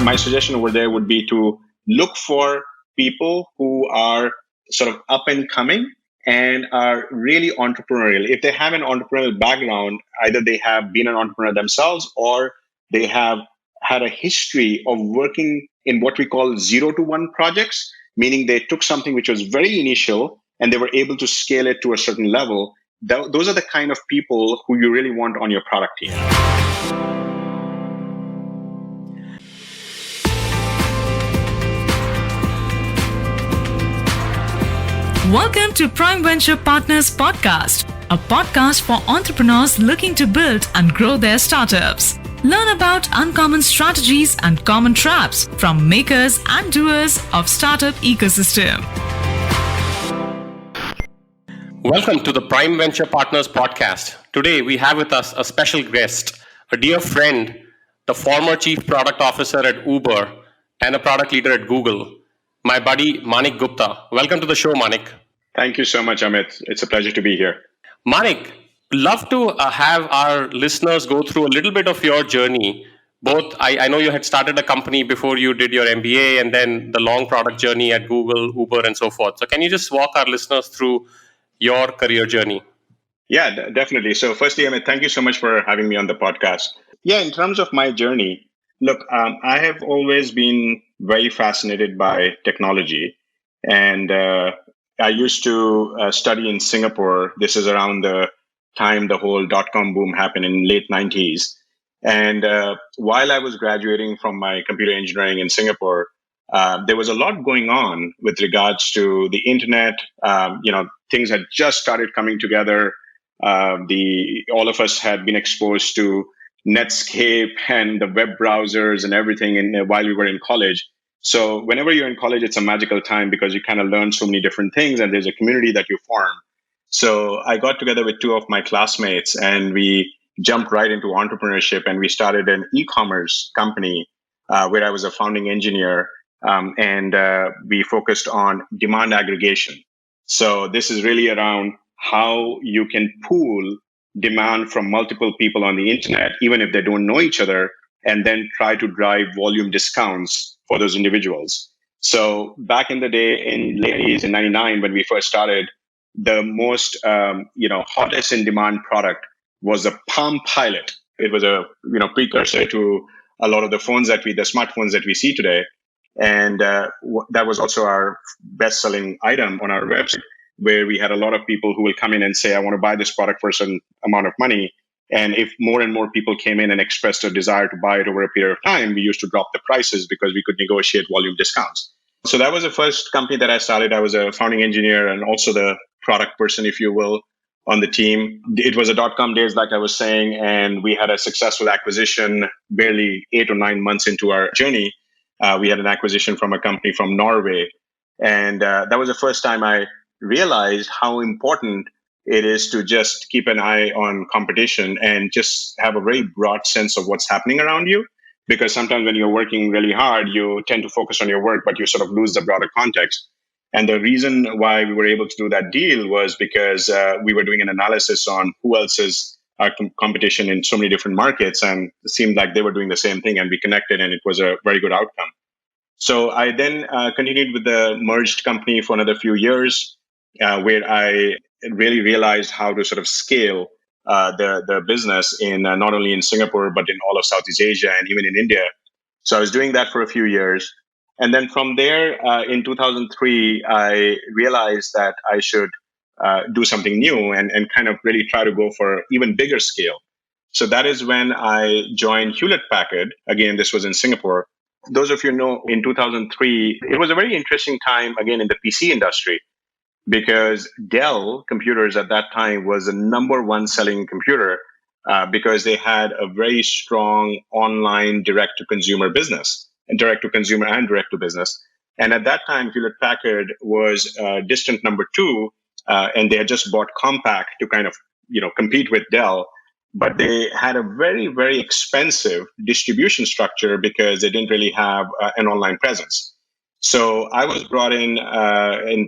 My suggestion over there would be to look for people who are sort of up and coming and are really entrepreneurial. If they have an entrepreneurial background, either they have been an entrepreneur themselves or they have had a history of working in what we call 0 to 1 projects, meaning they took something which was very initial and they were able to scale it to a certain level. Those are the kind of people who you really want on your product team. Welcome to Prime Venture Partners Podcast, a podcast for entrepreneurs looking to build and grow their startups. Learn about uncommon strategies and common traps from makers and doers of startup ecosystem. Welcome to the Prime Venture Partners Podcast. Today we have with us a special guest, a dear friend, the former Chief Product Officer at Uber and a product leader at Google, my buddy Manik Gupta. Welcome to the show, Manik. Thank you so much, Amit. It's a pleasure to be here. Manik, love to have our listeners go through a little bit of your journey. Both, I know you had started a company before you did your MBA and then the long product journey at Google, Uber, and so forth. So can you just walk our listeners through your career journey? Yeah, definitely. So firstly, Amit, thank you so much for having me on the podcast. Yeah, in terms of my journey, look, I have always been very fascinated by technology. And I used to study in Singapore. This is around the time the whole dot-com boom happened in late 90s. And while I was graduating from my computer engineering in Singapore, there was a lot going on with regards to the internet. Things had just started coming together. All of us had been exposed to Netscape and the web browsers and everything while we were in college. So whenever you're in college, it's a magical time because you kind of learn so many different things and there's a community that you form. So I got together with two of my classmates and we jumped right into entrepreneurship and we started an e-commerce company where I was a founding engineer and we focused on demand aggregation. So this is really around how you can pool demand from multiple people on the internet, even if they don't know each other, and then try to drive volume discounts for those individuals. So back in the day, in late 80s, in 99, when we first started, the most hottest in demand product was the Palm Pilot. It was a precursor to a lot of the smartphones that we see today. And that was also our best-selling item on our website, where we had a lot of people who will come in and say, I want to buy this product for a certain amount of money. And if more and more people came in and expressed a desire to buy it over a period of time, we used to drop the prices because we could negotiate volume discounts. So that was the first company that I started. I was a founding engineer and also the product person, if you will, on the team. It was a dot-com days, like I was saying, and we had a successful acquisition barely 8 or 9 months into our journey. We had an acquisition from a company from Norway. And that was the first time I realized how important it is to just keep an eye on competition and just have a very broad sense of what's happening around you. Because sometimes when you're working really hard, you tend to focus on your work, but you sort of lose the broader context. And the reason why we were able to do that deal was because we were doing an analysis on who else is our competition in so many different markets. And it seemed like they were doing the same thing and we connected and it was a very good outcome. So I then continued with the merged company for another few years, where I really realized how to sort of scale the business in not only in Singapore, but in all of Southeast Asia and even in India. So I was doing that for a few years. And then from there, in 2003, I realized that I should do something new and kind of really try to go for even bigger scale. So that is when I joined Hewlett-Packard. Again, this was in Singapore. Those of you know, in 2003, it was a very interesting time, again, in the PC industry, because Dell computers at that time was the number one selling computer because they had a very strong online direct-to-consumer business, and direct-to-consumer and direct-to-business. And at that time, Hewlett-Packard was distant number two, and they had just bought Compaq to kind of compete with Dell. But they had a very, very expensive distribution structure because they didn't really have an online presence. So I was brought in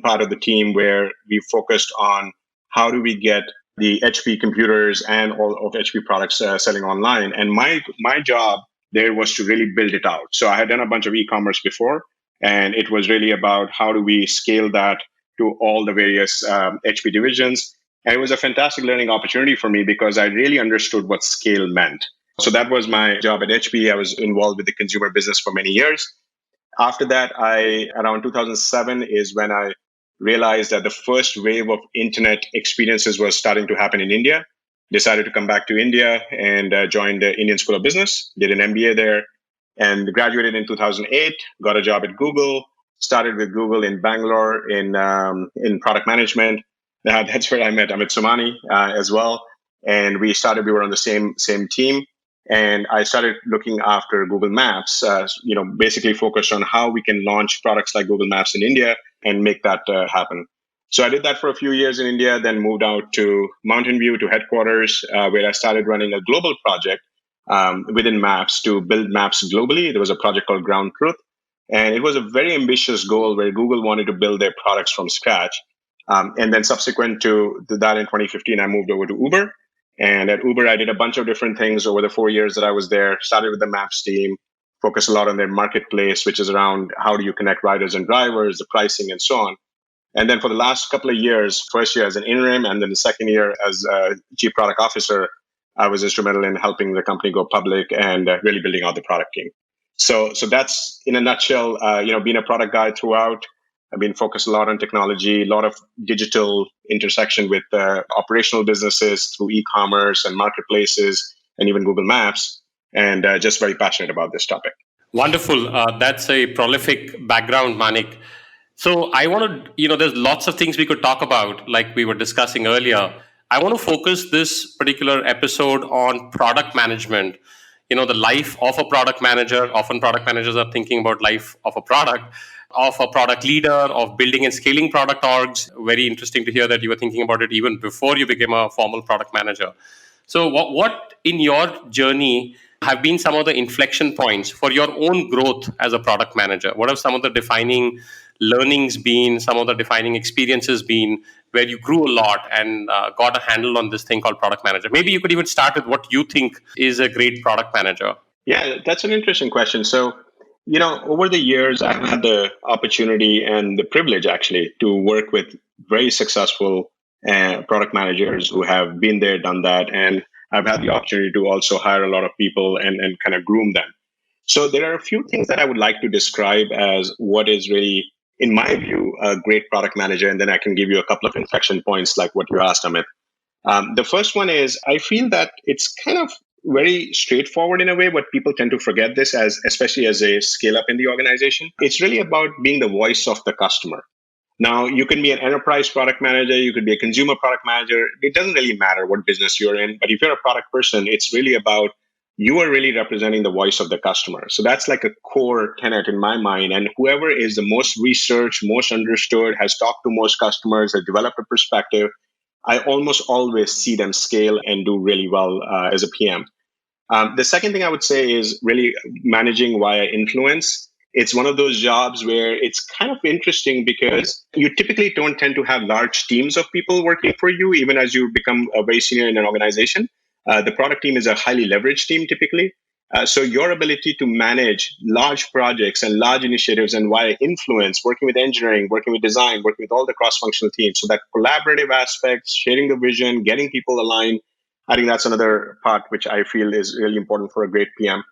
part of the team where we focused on how do we get the HP computers and all of HP products selling online. And my job there was to really build it out. So I had done a bunch of e-commerce before, and it was really about how do we scale that to all the various HP divisions. And it was a fantastic learning opportunity for me because I really understood what scale meant. So that was my job at HP. I was involved with the consumer business for many years. After that, around 2007 is when I realized that the first wave of internet experiences was starting to happen in India. Decided to come back to India and joined the Indian School of Business, did an MBA there, and graduated in 2008, got a job at Google, started with Google in Bangalore in product management. That's where I met Amit Somani as well. And we were on the same team. And I started looking after Google Maps, basically focused on how we can launch products like Google Maps in India and make that happen. So I did that for a few years in India, then moved out to Mountain View to headquarters, where I started running a global project within Maps to build maps globally. There was a project called Ground Truth. And it was a very ambitious goal where Google wanted to build their products from scratch. And then subsequent to that in 2015, I moved over to Uber. And at Uber, I did a bunch of different things over the 4 years that I was there. Started with the Maps team, focused a lot on their marketplace, which is around how do you connect riders and drivers, the pricing, and so on. And then for the last couple of years, first year as an interim, and then the second year as a chief product officer, I was instrumental in helping the company go public and really building out the product team. So that's in a nutshell, being a product guy throughout. I've been focused a lot on technology, a lot of digital intersection with operational businesses through e-commerce and marketplaces and even Google Maps, and just very passionate about this topic. Wonderful. That's a prolific background, Manik. So I want to, there's lots of things we could talk about, like we were discussing earlier. I want to focus this particular episode on product management. The life of a product manager. Often product managers are thinking about life of a product leader, of building and scaling product orgs. Very interesting to hear that you were thinking about it even before you became a formal product manager. So what in your journey have been some of the inflection points for your own growth as a product manager? What have some of the defining learnings been, some of the defining experiences been where you grew a lot and got a handle on this thing called product manager? Maybe you could even start with what you think is a great product manager. Yeah, that's an interesting question. So, over the years, I've had the opportunity and the privilege actually to work with very successful product managers who have been there, done that. And I've had the opportunity to also hire a lot of people and kind of groom them. So there are a few things that I would like to describe as what is really, in my view, a great product manager. And then I can give you a couple of inflection points like what you asked, Amit. The first one is I feel that it's kind of very straightforward in a way, but people tend to forget this especially as a scale up in the organization. It's really about being the voice of the customer. Now, you can be an enterprise product manager, you could be a consumer product manager. It doesn't really matter what business you're in, but if you're a product person, it's really about you are really representing the voice of the customer. So that's like a core tenet in my mind. And whoever is the most researched, most understood, has talked to most customers, has developed a perspective, I almost always see them scale and do really well as a PM. The second thing I would say is really managing via influence. It's one of those jobs where it's kind of interesting because you typically don't tend to have large teams of people working for you, even as you become very senior in an organization. The product team is a highly leveraged team typically. So your ability to manage large projects and large initiatives and via influence, working with engineering, working with design, working with all the cross-functional teams. So that collaborative aspect, sharing the vision, getting people aligned, I think that's another part which I feel is really important for a great PM.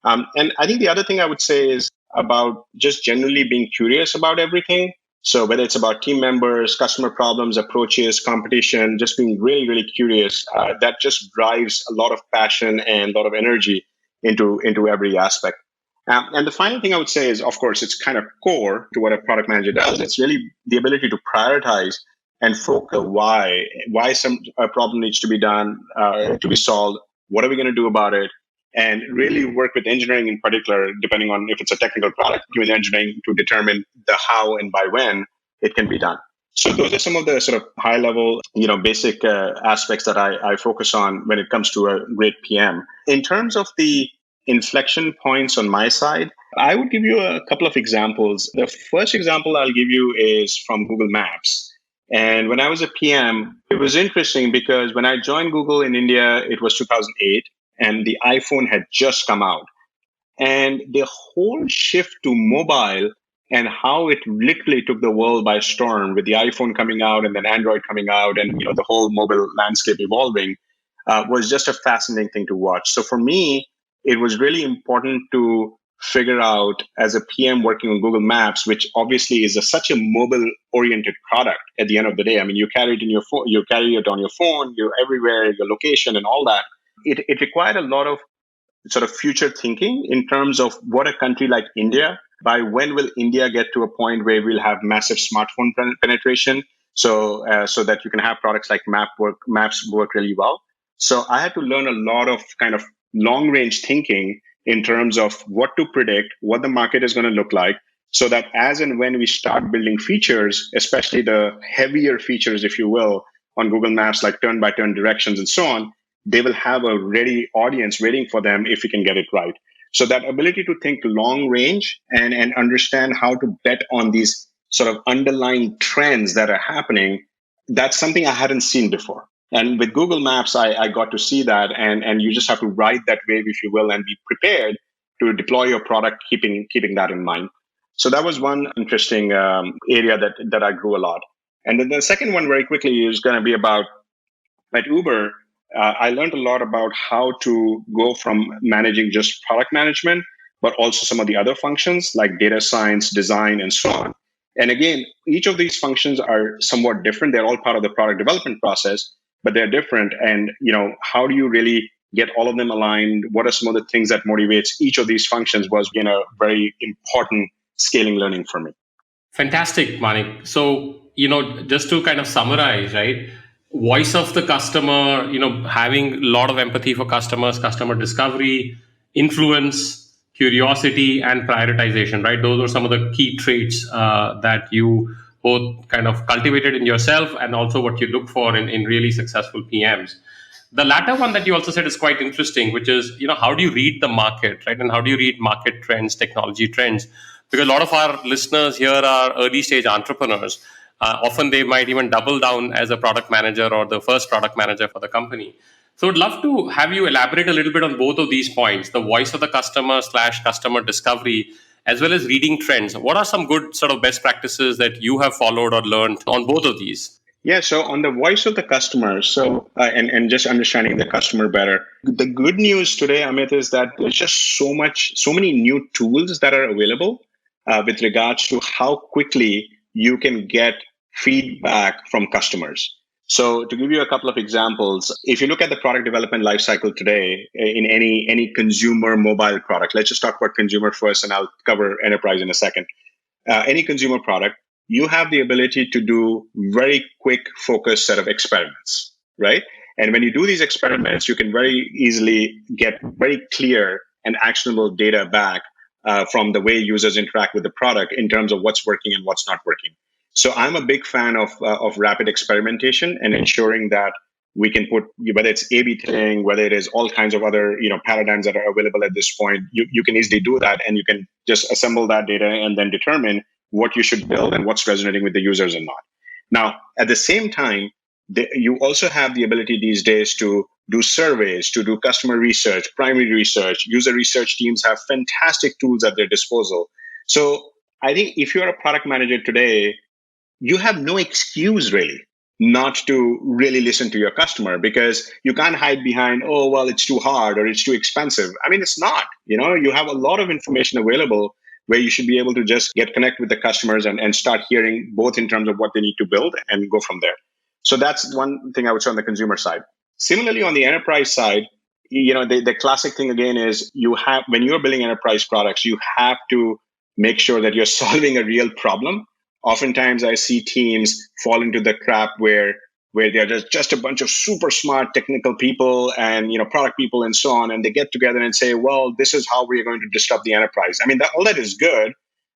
And I think the other thing I would say is about just generally being curious about everything. So whether it's about team members, customer problems, approaches, competition, just being really, really curious, that just drives a lot of passion and a lot of energy into every aspect. And the final thing I would say is, of course, it's kind of core to what a product manager does. It's really the ability to prioritize and focus why a problem needs to be done, to be solved. What are we going to do about it? And really work with engineering in particular, depending on if it's a technical product, with engineering to determine the how and by when it can be done. So those are some of the sort of high level, basic aspects that I focus on when it comes to a great PM. In terms of the inflection points on my side, I would give you a couple of examples. The first example I'll give you is from Google Maps. And when I was a PM, it was interesting because when I joined Google in India, it was 2008 and the iPhone had just come out. And the whole shift to mobile and how it literally took the world by storm with the iPhone coming out and then Android coming out and the whole mobile landscape evolving was just a fascinating thing to watch. So for me, it was really important to figure out as a PM working on Google Maps, which obviously is such a mobile oriented product at the end of the day. I mean, you carry it in your phone, you carry it on your phone, you're everywhere, your location and all that. It required a lot of sort of future thinking in terms of what a country like India, by when will India get to a point where we'll have massive smartphone penetration, so that you can have products like maps work really well. So I had to learn a lot of kind of long range thinking in terms of what to predict, what the market is going to look like, so that as and when we start building features, especially the heavier features, if you will, on Google Maps, like turn by turn directions and so on, they will have a ready audience waiting for them if we can get it right. So that ability to think long range and understand how to bet on these sort of underlying trends that are happening, that's something I hadn't seen before. And with Google Maps, I got to see that, and you just have to ride that wave, if you will, and be prepared to deploy your product, keeping that in mind. So that was one interesting area that I grew a lot. And then the second one, very quickly, is going to be about at Uber. I learned a lot about how to go from managing just product management, but also some of the other functions like data science, design, and so on. And again, each of these functions are somewhat different. They're all part of the product development process, but they're different. And how do you really get all of them aligned? What are some of the things that motivates each of these functions was a very important scaling learning for me. Fantastic, Manik. So, just to kind of summarize, right? Voice of the customer, having a lot of empathy for customers, customer discovery, influence, curiosity, and prioritization, right? Those are some of the key traits that you both kind of cultivated in yourself and also what you look for in really successful PMs. The latter one that you also said is quite interesting, which is, how do you read the market, right? And how do you read market trends, technology trends? Because a lot of our listeners here are early stage entrepreneurs. Often they might even double down as a product manager or the first product manager for the company. So I'd love to have you elaborate a little bit on both of these points, the voice of the customer / customer discovery, as well as reading trends. What are some good sort of best practices that you have followed or learned on both of these? Yeah, so on the voice of the customer, and just understanding the customer better. The good news today, Amit, is that there's just so many new tools that are available with regards to how quickly you can get feedback from customers. So to give you a couple of examples, if you look at the product development lifecycle today in any consumer mobile product, let's just talk about consumer first, and I'll cover enterprise in a second. Any consumer product, you have the ability to do very quick focused set of experiments, right? And when you do these experiments, you can very easily get very clear and actionable data back from the way users interact with the product in terms of what's working and what's not working. So I'm a big fan of rapid experimentation and ensuring that we can put, whether it's A/B testing, whether it is all kinds of other paradigms that are available at this point, you can easily do that, and you can just assemble that data and then determine what you should build and what's resonating with the users and not. Now, at the same time, you also have the ability these days to do surveys, to do customer research, primary research. User research teams have fantastic tools at their disposal. So I think if you're a product manager today, you have no excuse really not to really listen to your customer, because you can't hide behind, oh, well, it's too hard or it's too expensive. I mean, it's not. You have a lot of information available where you should be able to just get connect with the customers and start hearing both in terms of what they need to build and go from there. So that's one thing I would say on the consumer side. Similarly, on the enterprise side, the classic thing again is when you're building enterprise products, you have to make sure that you're solving a real problem. Oftentimes I see teams fall into the trap where they're just a bunch of super smart technical people and product people and so on, and they get together and say, well, this is how we're going to disrupt the enterprise. I mean, all that is good,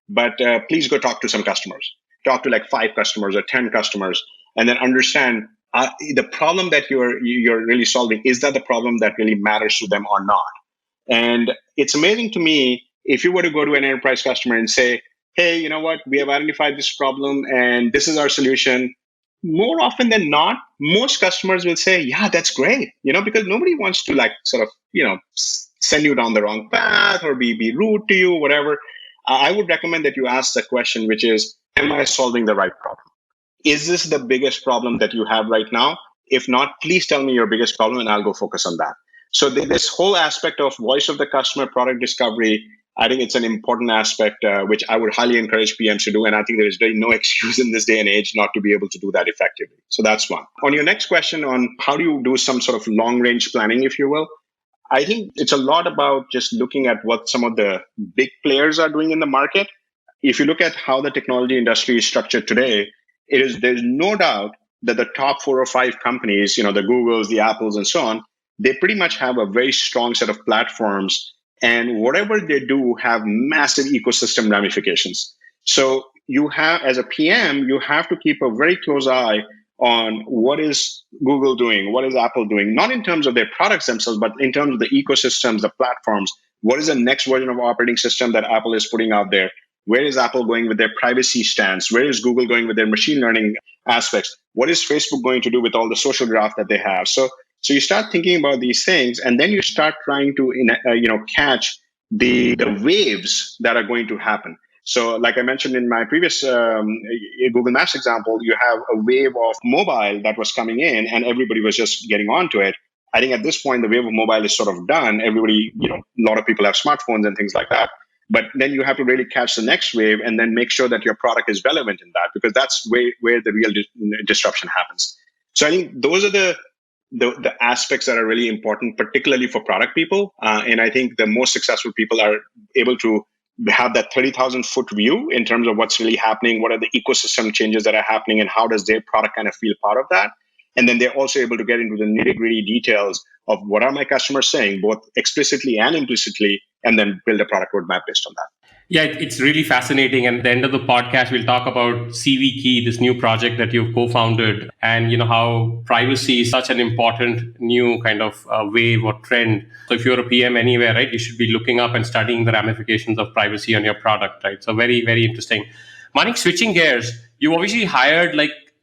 but please go talk to some customers. Talk to like 5 customers or 10 customers, and then understand the problem that you're really solving. Is that the problem that really matters to them or not? And it's amazing to me if you were to go to an enterprise customer and say, hey, you know what? We have identified this problem and this is our solution. More often than not, most customers will say, yeah, that's great. Because nobody wants to send you down the wrong path or be rude to you, whatever. I would recommend that you ask the question, which is, am I solving the right problem? Is this the biggest problem that you have right now? If not, please tell me your biggest problem and I'll go focus on that. So this whole aspect of voice of the customer, product discovery, I think it's an important aspect which I would highly encourage PMs to do. And I think there is really no excuse in this day and age not to be able to do that effectively. So that's one. On your next question on how do you do some sort of long range planning, if you will, I think it's a lot about just looking at what some of the big players are doing in the market. If you look at how the technology industry is structured today, there's no doubt that the top 4 or 5 companies, the Googles, the Apples, and so on, they pretty much have a very strong set of platforms, and whatever they do have massive ecosystem ramifications. So you have, as a PM, you have to keep a very close eye on what is Google doing, what is Apple doing, not in terms of their products themselves, but in terms of the ecosystems, the platforms. What is the next version of operating system that Apple is putting out there? Where is Apple going with their privacy stance? Where is Google going with their machine learning aspects? What is Facebook going to do with all the social graph that they have? So you start thinking about these things, and then you start trying to catch the waves that are going to happen. So like I mentioned in my previous Google Maps example, you have a wave of mobile that was coming in and everybody was just getting onto it. I think at this point, the wave of mobile is sort of done. Everybody, a lot of people have smartphones and things like that. But then you have to really catch the next wave and then make sure that your product is relevant in that, because that's where the real disruption happens. So I think those are the aspects that are really important, particularly for product people. And I think the most successful people are able to have that 30,000 foot view in terms of what's really happening, what are the ecosystem changes that are happening, and how does their product kind of feel part of that. And then they're also able to get into the nitty gritty details of what are my customers saying, both explicitly and implicitly, and then build a product roadmap based on that. Yeah, it's really fascinating. And at the end of the podcast, we'll talk about CVKey, this new project that you've co-founded, and how privacy is such an important new kind of wave or trend. So if you're a PM anywhere, right, you should be looking up and studying the ramifications of privacy on your product, right? So very, very interesting. Manik, switching gears, you obviously hired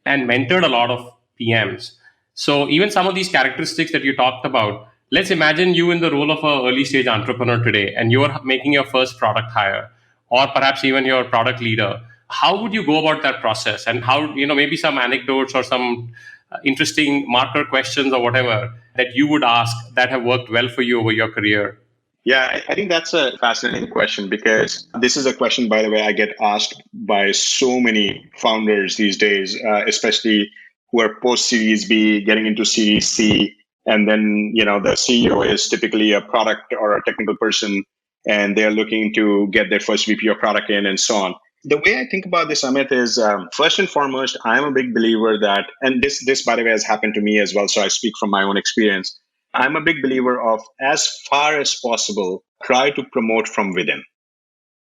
and mentored a lot of PMs. So even some of these characteristics that you talked about, let's imagine you in the role of an early stage entrepreneur today, and you're making your first product hire, or perhaps even your product leader. How would you go about that process? And how, maybe some anecdotes or some interesting marker questions or whatever that you would ask that have worked well for you over your career? Yeah, I think that's a fascinating question, because this is a question, by the way, I get asked by so many founders these days, especially who are post Series B, getting into Series C. And then, the CEO is typically a product or a technical person, and they're looking to get their first VP of product in and so on. The way I think about this, Amit, is first and foremost, I'm a big believer that, and this, by the way, has happened to me as well, so I speak from my own experience. I'm a big believer of, as far as possible, try to promote from within.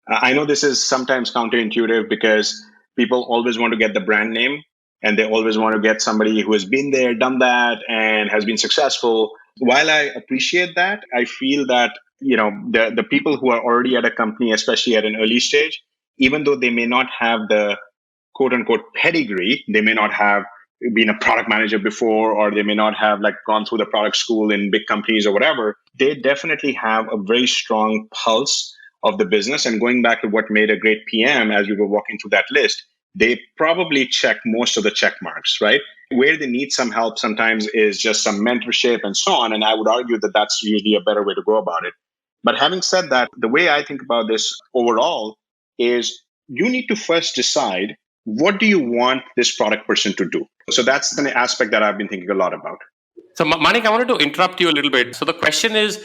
I know this is sometimes counterintuitive because people always want to get the brand name, and they always want to get somebody who has been there, done that, and has been successful. While I appreciate that, I feel that the people who are already at a company, especially at an early stage, even though they may not have the quote unquote pedigree, they may not have been a product manager before, or they may not have gone through the product school in big companies or whatever, they definitely have a very strong pulse of the business. And going back to what made a great PM, as we were walking through that list, they probably check most of the check marks, right? Where they need some help sometimes is just some mentorship and so on. And I would argue that that's usually a better way to go about it. But having said that, the way I think about this overall is you need to first decide, what do you want this product person to do? So that's an aspect that I've been thinking a lot about. So Manik, I wanted to interrupt you a little bit. So the question is,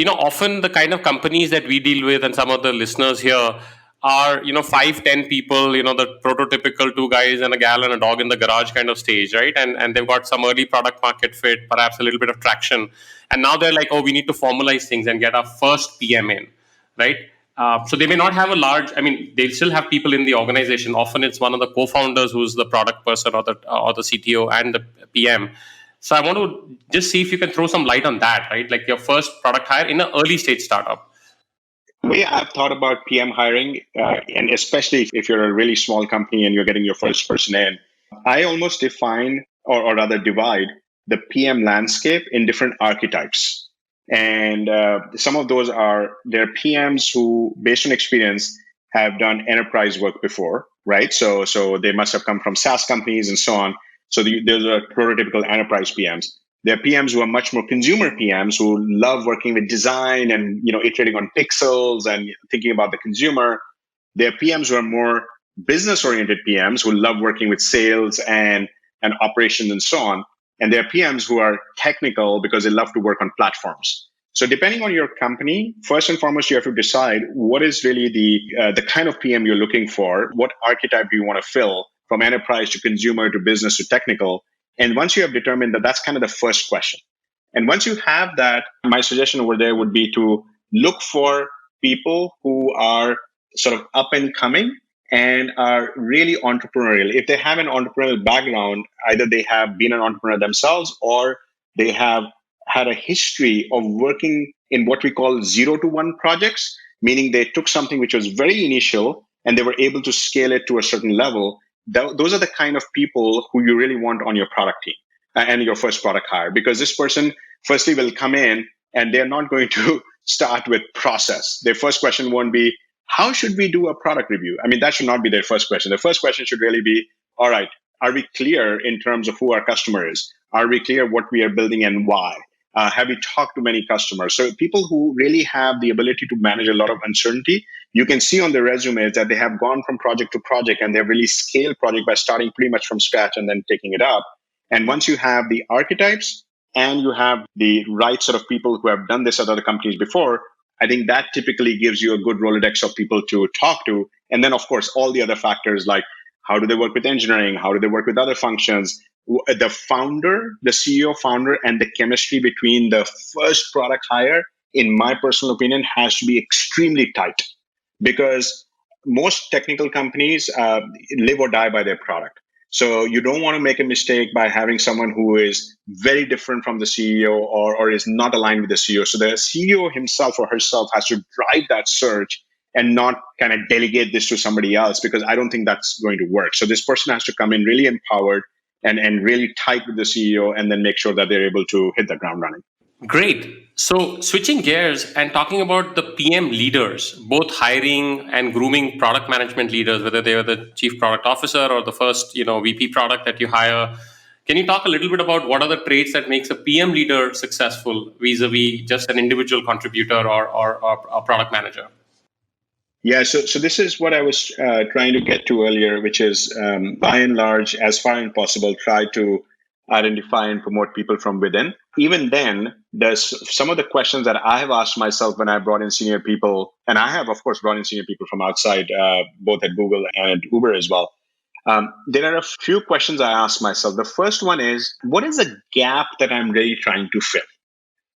often the kind of companies that we deal with and some of the listeners here are 5-10 people, the prototypical 2 guys and a gal and a dog in the garage kind of stage, right? And they've got some early product market fit, perhaps a little bit of traction, and now they're like, oh, we need to formalize things and get our first PM in, right? So they may not have a large, they'll still have people in the organization. Often it's one of the co-founders who's the product person or the CTO and the PM. So I want to just see if you can throw some light on that, right? Like your first product hire in an early stage startup. The way I've thought about PM hiring, and especially if you're a really small company and you're getting your first person in, I almost define, or rather divide, the PM landscape in different archetypes. And some of those are their PMs who, based on experience, have done enterprise work before, right? So they must have come from SaaS companies and so on. So those are prototypical enterprise PMs. There are PMs who are much more consumer PMs who love working with design and iterating on pixels and thinking about the consumer. There are PMs who are more business oriented PMs who love working with sales and operations and so on. And there are PMs who are technical because they love to work on platforms. So depending on your company, first and foremost, you have to decide what is really the kind of PM you're looking for. What archetype do you want to fill, from enterprise to consumer to business to technical? And once you have determined that, that's kind of the first question. And once you have that, my suggestion over there would be to look for people who are sort of up and coming and are really entrepreneurial. If they have an entrepreneurial background, either they have been an entrepreneur themselves or they have had a history of working in what we call 0 to 1 projects, meaning they took something which was very initial and they were able to scale it to a certain level. Those are the kind of people who you really want on your product team and your first product hire, because this person firstly will come in and they're not going to start with process. Their first question won't be, how should we do a product review? I mean, that should not be their first question. The first question should really be, all right, are we clear in terms of who our customer is? Are we clear what we are building and why? Have we talked to many customers? So people who really have the ability to manage a lot of uncertainty, you can see on their resumes that they have gone from project to project and they've really scaled project by starting pretty much from scratch and then taking it up. And once you have the archetypes and you have the right sort of people who have done this at other companies before, I think that typically gives you a good Rolodex of people to talk to. And then, of course, all the other factors like how do they work with engineering? How do they work with other functions? The founder, the CEO founder, and the chemistry between the first product hire, in my personal opinion, has to be extremely tight, because most technical companies live or die by their product. So you don't want to make a mistake by having someone who is very different from the CEO or is not aligned with the CEO. So the CEO himself or herself has to drive that search and not kind of delegate this to somebody else, because I don't think that's going to work. So this person has to come in really empowered and really tight with the CEO, and then make sure that they're able to hit the ground running. Great. So switching gears and talking about the PM leaders, both hiring and grooming product management leaders, whether they are the chief product officer or the first, VP product that you hire. Can you talk a little bit about what are the traits that makes a PM leader successful vis-a-vis just an individual contributor or a product manager? Yeah, so this is what I was trying to get to earlier, which is by and large, as far as possible, try to identify and promote people from within. Even then, there's some of the questions that I have asked myself when I brought in senior people, and I have, of course, brought in senior people from outside, both at Google and at Uber as well. There are a few questions I ask myself. The first one is, what is the gap that I'm really trying to fill?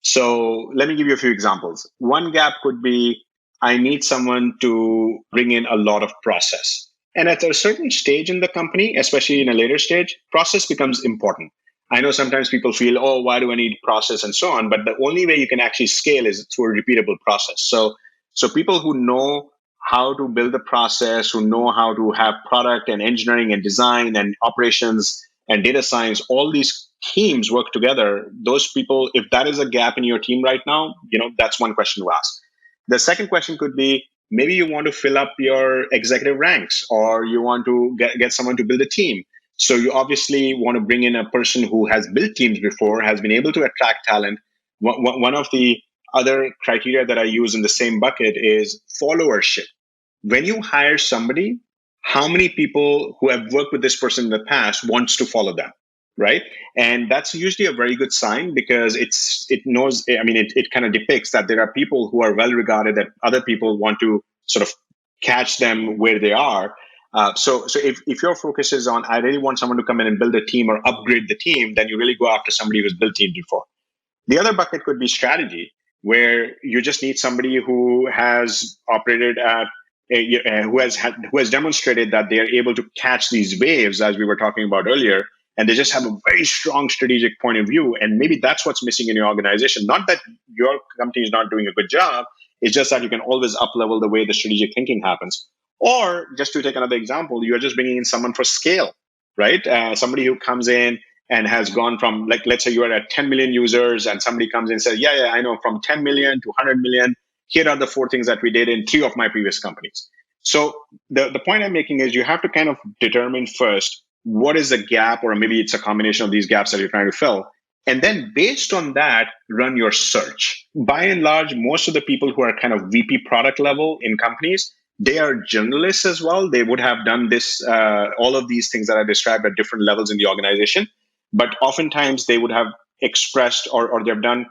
So let me give you a few examples. One gap could be, I need someone to bring in a lot of process. And at a certain stage in the company, especially in a later stage, process becomes important. I know sometimes people feel, oh, why do I need process and so on? But the only way you can actually scale is through a repeatable process. So people who know how to build the process, who know how to have product and engineering and design and operations and data science, all these teams work together. Those people, if that is a gap in your team right now, that's one question to ask. The second question could be, maybe you want to fill up your executive ranks, or you want to get someone to build a team. So you obviously want to bring in a person who has built teams before, has been able to attract talent. One of the other criteria that I use in the same bucket is followership. When you hire somebody, how many people who have worked with this person in the past wants to follow them, right? And that's usually a very good sign, because it kind of depicts that there are people who are well regarded, that other people want to sort of catch them where they are. So if your focus is on, I really want someone to come in and build a team or upgrade the team, then you really go after somebody who's built teams before. The other bucket could be strategy, where you just need somebody who has operated at who has demonstrated that they are able to catch these waves, as we were talking about earlier, and they just have a very strong strategic point of view. And maybe that's what's missing in your organization. Not that your company is not doing a good job, it's just that you can always up level the way the strategic thinking happens. Or just to take another example, you're just bringing in someone for scale, right? Somebody who comes in and has gone from, like, let's say you are at 10 million users and somebody comes in and says, yeah, I know, from 10 million to 100 million, here are the 4 things that we did in 3 of my previous companies. So the point I'm making is you have to kind of determine first what is the gap, or maybe it's a combination of these gaps that you're trying to fill. And then based on that, run your search. By and large, most of the people who are kind of VP product level in companies, they are generalists as well. They would have done this, all of these things that I described at different levels in the organization. But oftentimes they would have expressed or they've done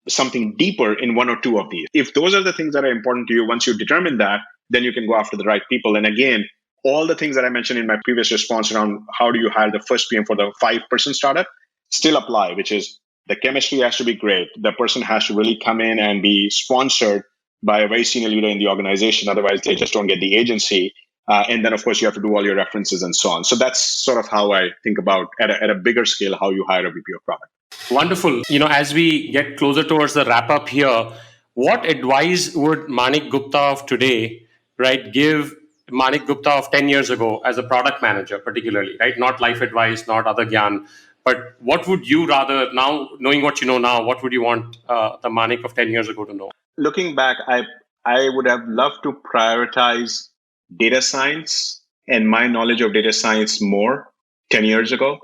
something deeper in 1 or 2 of these. If those are the things that are important to you, once you determine that, then you can go after the right people. And again, all the things that I mentioned in my previous response around how do you hire the first PM for the 5-person startup still apply, which is the chemistry has to be great. The person has to really come in and be sponsored by a very senior leader in the organization. Otherwise, they just don't get the agency. And then, of course, you have to do all your references and so on. So that's sort of how I think about, at a bigger scale, how you hire a VP of product. Wonderful. As we get closer towards the wrap up here, what advice would Manik Gupta of today, right, give Manik Gupta of 10 years ago as a product manager, particularly, right? Not life advice, not other gyan, but what would you rather, now, knowing what you know now, what would you want the Manik of 10 years ago to know? Looking back, I would have loved to prioritize data science and my knowledge of data science more 10 years ago.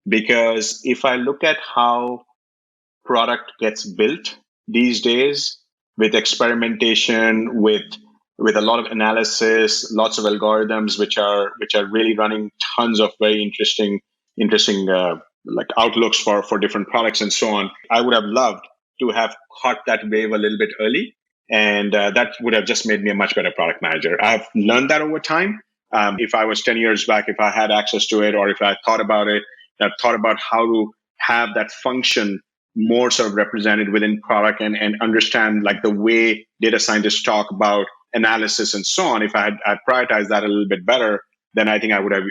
Because if I look at how product gets built these days, with experimentation, with a lot of analysis, lots of algorithms, which are really running tons of very interesting like outlooks for different products and so on, I would have loved to have caught that wave a little bit early. And that would have just made me a much better product manager. I've learned that over time. If I was 10 years back, if I had access to it, or if I thought about it, I've thought about how to have that function more sort of represented within product and understand like the way data scientists talk about analysis and so on. If I had prioritized that a little bit better, then I think I would have,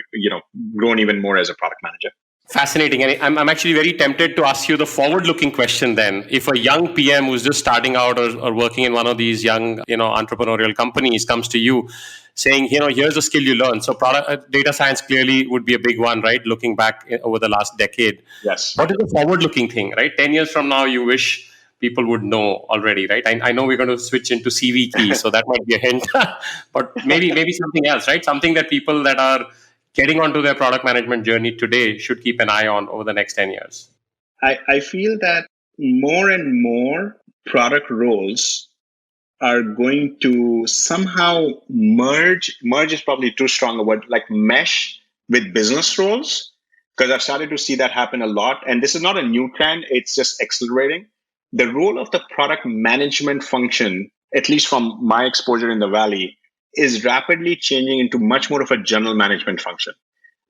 grown even more as a product manager. Fascinating. And I'm actually very tempted to ask you the forward-looking question then. If a young PM who's just starting out or working in one of these young, entrepreneurial companies comes to you saying, here's a skill you learn. So data science clearly would be a big one, right? Looking back over the last decade. Yes. What is the forward-looking thing, right? 10 years from now, you wish people would know already, right? I know we're going to switch into CVKey, so that might be a hint. But maybe something else, right? Something that people that are getting onto their product management journey today should keep an eye on over the next 10 years? I feel that more and more product roles are going to somehow merge is probably too strong a word, like mesh with business roles, because I've started to see that happen a lot. And this is not a new trend, it's just accelerating. The role of the product management function, at least from my exposure in the Valley, is rapidly changing into much more of a general management function.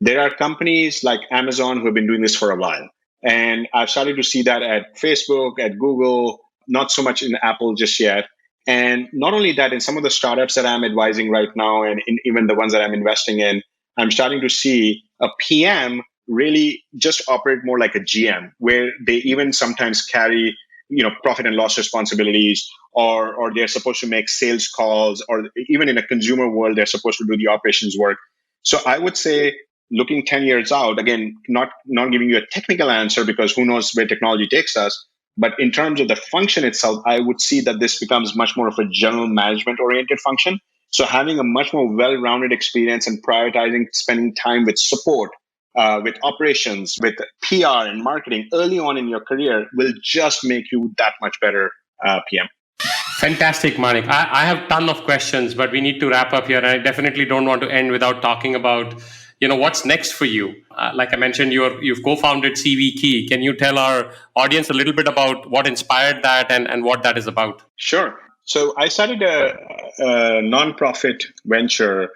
There are companies like Amazon who have been doing this for a while. And I've started to see that at Facebook, at Google, not so much in Apple just yet. And not only that, in some of the startups that I'm advising right now, and even the ones that I'm investing in, I'm starting to see a PM really just operate more like a GM, where they even sometimes carry profit and loss responsibilities, or they're supposed to make sales calls, or even in a consumer world, they're supposed to do the operations work. So I would say, looking 10 years out, again, not giving you a technical answer because who knows where technology takes us, but in terms of the function itself, I would see that this becomes much more of a general management oriented function. So having a much more well-rounded experience and prioritizing, spending time with support, with operations, with PR and marketing early on in your career will just make you that much better PM. Fantastic, Manik. I have a ton of questions, but we need to wrap up here. And I definitely don't want to end without talking about, what's next for you. Like I mentioned, you've co-founded CVKey. Can you tell our audience a little bit about what inspired that and what that is about? Sure. So I started a nonprofit venture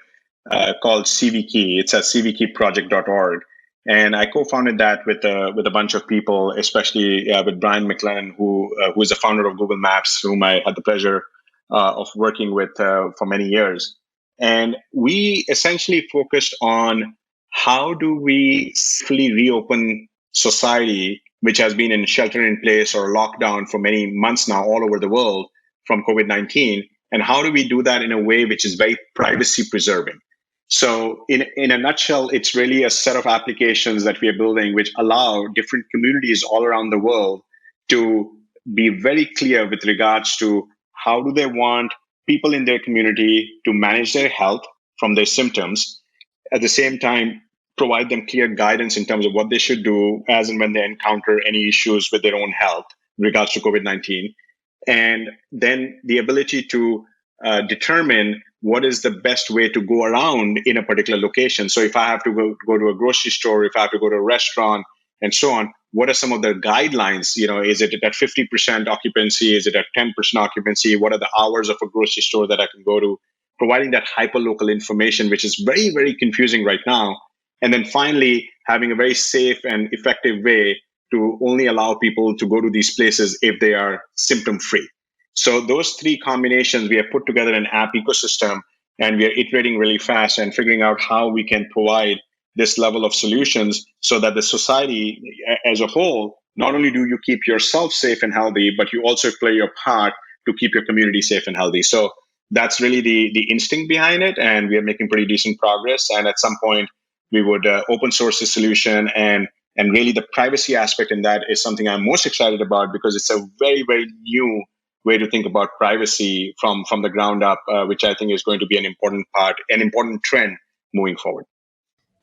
called CVKey. It's at cvkeyproject.org. And I co-founded that with a bunch of people, especially with Brian McLennan, who is the founder of Google Maps, whom I had the pleasure of working with for many years. And we essentially focused on how do we safely reopen society, which has been in shelter in place or lockdown for many months now all over the world from COVID-19. And how do we do that in a way which is very privacy preserving? So in a nutshell, it's really a set of applications that we are building which allow different communities all around the world to be very clear with regards to how do they want people in their community to manage their health from their symptoms. At the same time, provide them clear guidance in terms of what they should do as and when they encounter any issues with their own health in regards to COVID-19. And then the ability to determine what is the best way to go around in a particular location. So if I have to go to a grocery store, if I have to go to a restaurant and so on, what are some of the guidelines? Is it at 50% occupancy? Is it at 10% occupancy? What are the hours of a grocery store that I can go to? Providing that hyper-local information, which is very, very confusing right now. And then finally, having a very safe and effective way to only allow people to go to these places if they are symptom-free. So those three combinations, we have put together an app ecosystem, and we are iterating really fast and figuring out how we can provide this level of solutions so that the society as a whole, not only do you keep yourself safe and healthy, but you also play your part to keep your community safe and healthy. So that's really the instinct behind it, and we are making pretty decent progress. And at some point, we would open source the solution, and really the privacy aspect in that is something I'm most excited about, because it's a very, very new way to think about privacy from the ground up, which I think is going to be an important part, an important trend moving forward.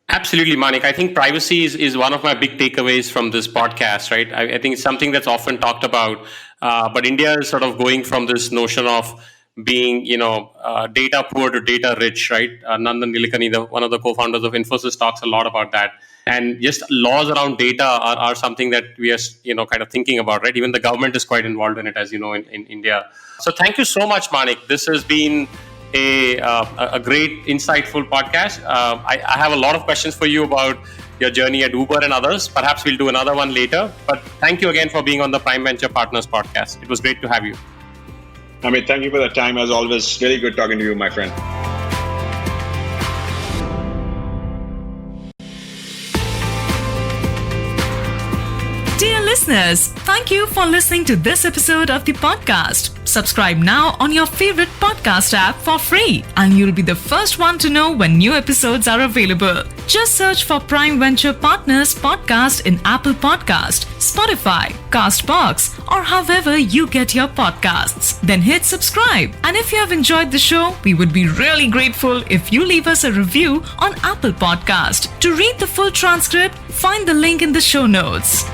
Absolutely, Manik. I think privacy is one of my big takeaways from this podcast, right? I think it's something that's often talked about, but India is sort of going from this notion of being, data poor to data rich, right? Nandan Nilekani, one of the co-founders of Infosys, talks a lot about that. And just laws around data are something that we are, kind of thinking about, right? Even the government is quite involved in it, as you know, in India. So thank you so much, Manik. This has been a great, insightful podcast. I have a lot of questions for you about your journey at Uber and others. Perhaps we'll do another one later. But thank you again for being on the Prime Venture Partners podcast. It was great to have you. Amit, thank you for the time. As always, really good talking to you, my friend. Dear listeners, thank you for listening to this episode of the podcast. Subscribe now on your favorite podcast app for free, and you'll be the first one to know when new episodes are available. Just search for Prime Venture Partners podcast in Apple Podcast, Spotify, Castbox, or however you get your podcasts. Then hit subscribe. And if you have enjoyed the show, we would be really grateful if you leave us a review on Apple Podcast. To read the full transcript, find the link in the show notes.